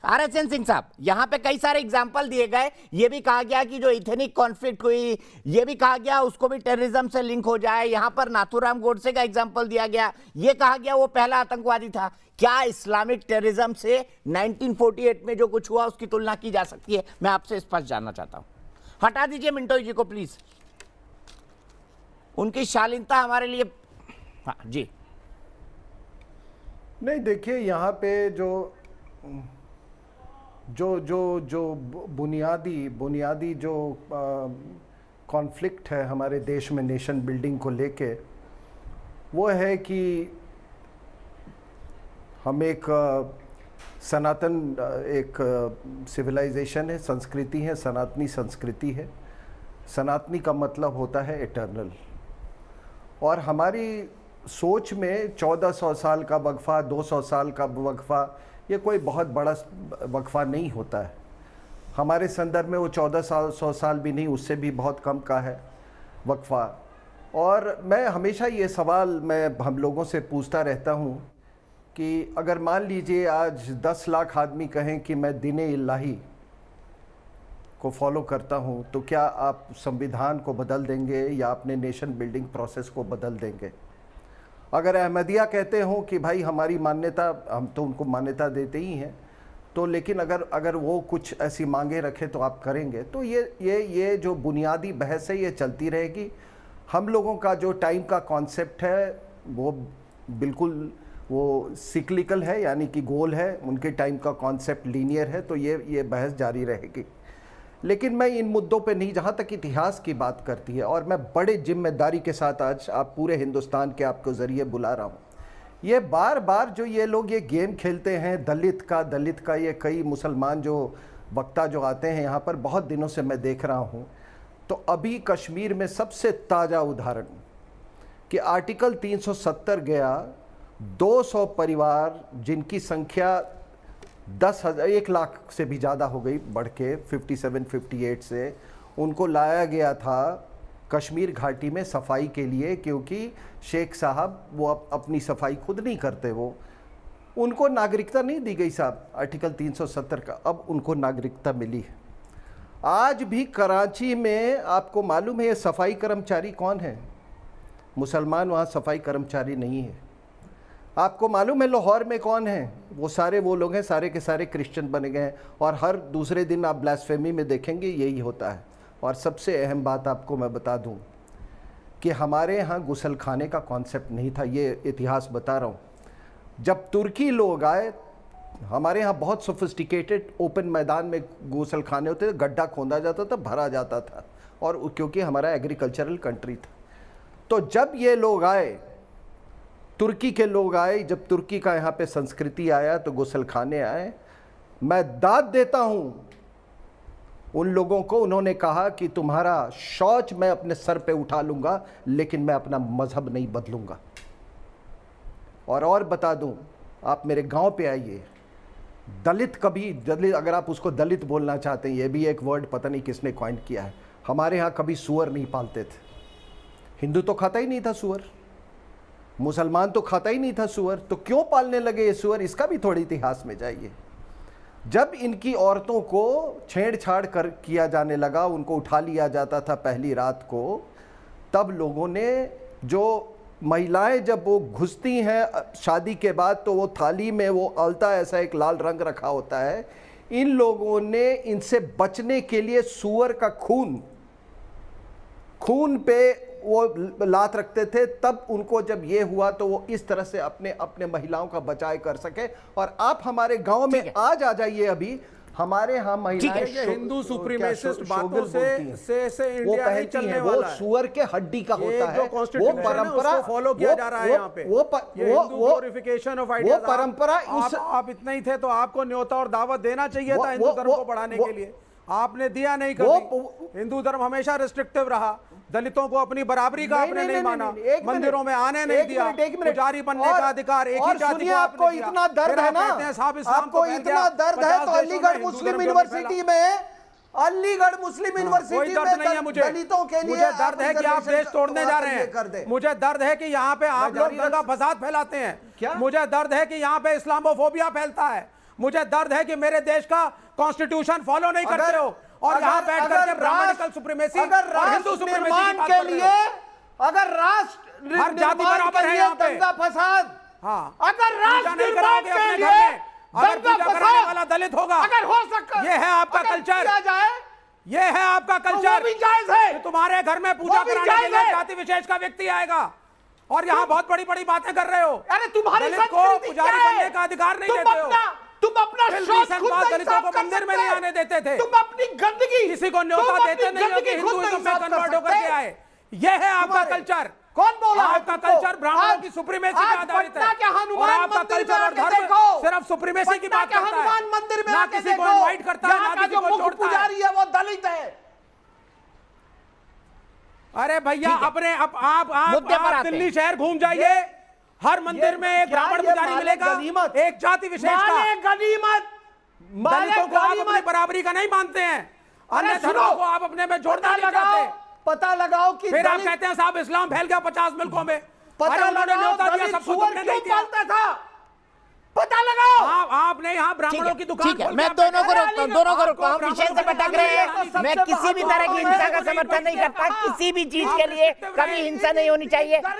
RSN Singh साहब, यहां पे कई सारे एग्जाम्पल दिए गए। ये भी कहा गया कि जो इथेनिक कॉन्फ्लिक्ट हुई, ये भी कहा गया उसको भी टेररिज्म से लिंक हो जाए। यहां पर नाथूराम गोडसे का एग्जाम्पल दिया गया, ये कहा गया वो पहला आतंकवादी था। क्या इस्लामिक टेररिज्म से 1948 में जो कुछ हुआ उसकी तुलना की जा सकती है? मैं आपसे स्पष्ट जानना चाहता हूं। हटा दीजिए मिंटो जी को प्लीज, उनकी शालीनता हमारे लिए। हाँ जी। नहीं, देखिए यहाँ पे जो बुनियादी जो कॉन्फ्लिक्ट है हमारे देश में नेशन बिल्डिंग को लेके, वो है कि हम एक सनातन एक सिविलाइजेशन है, संस्कृति है, सनातनी संस्कृति है। सनातनी का मतलब होता है इटर्नल, और हमारी सोच में 1400 साल का वक्फा, 200 साल का वक्फा, ये कोई बहुत बड़ा वक्फा नहीं होता है। हमारे संदर्भ में वो 1400 साल भी नहीं, उससे भी बहुत कम का है वक्फा। और मैं हमेशा ये सवाल हम लोगों से पूछता रहता हूँ कि अगर मान लीजिए आज 10 लाख आदमी कहें कि मैं दीन इलाही को फॉलो करता हूँ, तो क्या आप संविधान को बदल देंगे या अपने नेशन बिल्डिंग प्रोसेस को बदल देंगे? अगर अहमदिया कहते हो कि भाई हमारी मान्यता, हम तो उनको मान्यता देते ही हैं, तो लेकिन अगर वो कुछ ऐसी मांगे रखे तो आप करेंगे? तो ये जो बुनियादी बहस है ये चलती रहेगी। हम लोगों का जो टाइम का कॉन्सेप्ट है वो बिल्कुल वो सिक्लिकल है, यानी कि गोल है। उनके टाइम का कॉन्सेप्ट लीनियर है। तो ये बहस जारी रहेगी। लेकिन मैं इन मुद्दों पे नहीं, जहाँ तक इतिहास की बात करती है, और मैं बड़े जिम्मेदारी के साथ आज आप पूरे हिंदुस्तान के आपको ज़रिए बुला रहा हूँ, ये बार बार जो ये लोग ये गेम खेलते हैं दलित का, ये कई मुसलमान जो वक्ता जो आते हैं यहाँ पर, बहुत दिनों से मैं देख रहा हूँ। तो अभी कश्मीर में सबसे ताज़ा उदाहरण कि आर्टिकल 370 गया, 200 परिवार जिनकी संख्या 1 लाख से भी ज़्यादा हो गई, बढ़ के 57-58 से, उनको लाया गया था कश्मीर घाटी में सफाई के लिए, क्योंकि शेख साहब वो अपनी सफाई खुद नहीं करते, वो उनको नागरिकता नहीं दी गई साहब आर्टिकल 370 का। अब उनको नागरिकता मिली है। आज भी कराची में आपको मालूम है ये सफाई कर्मचारी कौन है? मुसलमान वहाँ सफाई कर्मचारी नहीं है। आपको मालूम है लाहौर में कौन है? वो लोग हैं, सारे के सारे क्रिश्चियन बन गए हैं। और हर दूसरे दिन आप ब्लास्फेमी में देखेंगे यही होता है। और सबसे अहम बात आपको मैं बता दूं कि हमारे यहाँ गुसल खाने का कॉन्सेप्ट नहीं था। ये इतिहास बता रहा हूँ। जब तुर्की लोग आए, हमारे यहाँ बहुत सोफिस्टिकेटेड ओपन मैदान में गुसल खाने होते थे, गड्ढा खोदा जाता था, भरा जाता था, और क्योंकि हमारा एग्रीकल्चरल कंट्री था। तो जब ये लोग आए, तुर्की के लोग आए, जब तुर्की का यहाँ पे संस्कृति आया तो गुसल खाने आए। मैं दाद देता हूँ उन लोगों को, उन्होंने कहा कि तुम्हारा शौच मैं अपने सर पे उठा लूँगा, लेकिन मैं अपना मजहब नहीं बदलूँगा। और बता दूँ, आप मेरे गांव पे आइए, दलित अगर आप उसको दलित बोलना चाहते हैं, ये भी एक वर्ड पता नहीं किसने कॉइन किया है, हमारे यहाँ कभी सुअर नहीं पालते थे। हिंदू तो खाता ही नहीं था सुअर, मुसलमान तो खाता ही नहीं था सुअर, तो क्यों पालने लगे ये सुअर? इसका भी थोड़ी इतिहास में जाइए। जब इनकी औरतों को छेड़छाड़ किया जाने लगा, उनको उठा लिया जाता था पहली रात को, तब लोगों ने, जो महिलाएं जब वो घुसती हैं शादी के बाद, तो वो थाली में वो अलता ऐसा एक लाल रंग रखा होता है, इन लोगों ने इनसे बचने के लिए सुअर का खून पे वो लात रखते थे। तब उनको जब ये हुआ तो वो इस तरह से अपने महिलाओं का बचाव कर सके। और आप हमारे गांव में आज आ जाइए, अभी हमारे यहाँ महिलाएं हिंदू सुप्रीमेसिस्ट बातों से इंडिया नहीं चलने वाला है। वो सुअर के हड्डी का होता है, वो परंपरा फॉलो किया जा रहा है यहाँ पे। वो ग्लोरिफिकेशन ऑफ आइडियाज, वो परंपरा। आप इतना ही थे तो आपको न्योता और दावत देना चाहिए था हिंदू धर्म को बढ़ाने के लिए, आपने दिया नहीं कभी। हिंदू धर्म हमेशा रिस्ट्रिक्टिव रहा, दलितों को अपनी बराबरी का आपने नहीं माना, मंदिरों में आने नहीं दिया, पुजारी बनने का अधिकार एक ही जाति को आपको इतना दर्द है ना, आपको इतना दर्द है तो अलीगढ़ मुस्लिम यूनिवर्सिटी में, दलितों के लिए मुझे दर्द है कि आप देश तोड़ने जा रहे हैं। मुझे दर्द है कि यहाँ पे आप लोग दंगा फसाद फैलाते हैं। मुझे दर्द है कि यहाँ पे इस्लामोफोबिया फैलता है। मुझे दर्द है कि मेरे देश का कॉन्स्टिट्यूशन फॉलो नहीं करते हो और यहाँ बैठ करके ब्राह्मणिकल सुप्रीमेसी और हिंदू सुप्रीमेसी की बात कर रहे हो। अगर राष्ट्र हर जाति बराबर है यहाँ पे। दंगा फसाद, हाँ, अगर राष्ट्र नहीं निर्माण कराओगे के अपने लिए घर में, अगर दंगा पूजा कराने फसाद वाला दलित होगा, अगर हो सकता, ये है आपका अगर कल्चर, किया जाए, ये है आपका तो वो कल्चर भी जायज है। कि तुम्हारे घर में पूजा वो भी कराने के जायज लिए है। जाति विशेष का व्यक्ति आएगा और यहाँ बहुत बड़ी बड़ी बातें कर रहे हो। अरे तुम्हारी दलित को संस्कृति पुजारी क्या है? बनने का अधिकार नहीं तुम देते हो। अपना- तुम अपना फिर शौच recent खुद बात नहीं दलितों साफ को कर मंदिर में सकते। नहीं आने देते थे। तुम अपनी गंदगी, किसी को न्योता तुम देते अपनी नहीं हो कि गंदगी खुद हिंदुइज्म नहीं में साफ कर कन्वर्ट होकर सकते। के आए। ये है आपका तुम्हारे- कल्चर। कौन बोला है आपका तुमको? कल्चर ब्राह्मणों आज- की सुप्रीमेसी पे आज आधारित पटना के है हनुमान और आपका मंदिर में कल्चर और आके धर्म देखो। सिर्फ सुप्रीमेसी की पटना बात के करता है, हनुमान मंदिर में ना आके किसी को देखो। इनवाइट करता है, यहाँ ना का किसी जो को मुख्य छोड़ता है। पुजारी है वो दलित है। अरे भैया अपने मुद्दे पर आप आते दिल्ली हैं। शहर घूम जाइए, हर मंदिर में एक क्या ब्राह्मण ये पुजारी माले मिलेगा, गनीमत? एक जाति विशेष का। माले गनीमत, माले दलितों को आप अपनी गनीमत। बराबरी का नहीं मानते हैं, अरे अन्य सुनो, धर्मों को आप अपने में जोड़ना नहीं चाहते। पता लगाओ कि फिर आप दलित- कहते हैं साहब इस्लाम फैल गया 50 मुल्कों में। पता अरे उन्होंने लगाओ न्योता दिया, दलित सबको सुअर तुमने क्यों नहीं दिया। पालता था, पता लगाओ। आपने यहाँ ब्राह्मणों की दुकान ठीक है, खोल मैं के दोनों को आपने- रोकता हूं, दोनों को आपको रोकता हूं। ब्राह्मण विषय से को भटक रहे हैं। सबसे मैं किसी भी तरह की बड़ा हिंसा का नहीं समर्थन नहीं करता, बचते। किसी भी चीज आप के लिए restrictive कभी रहे। हिंसा नहीं होनी चाहिए।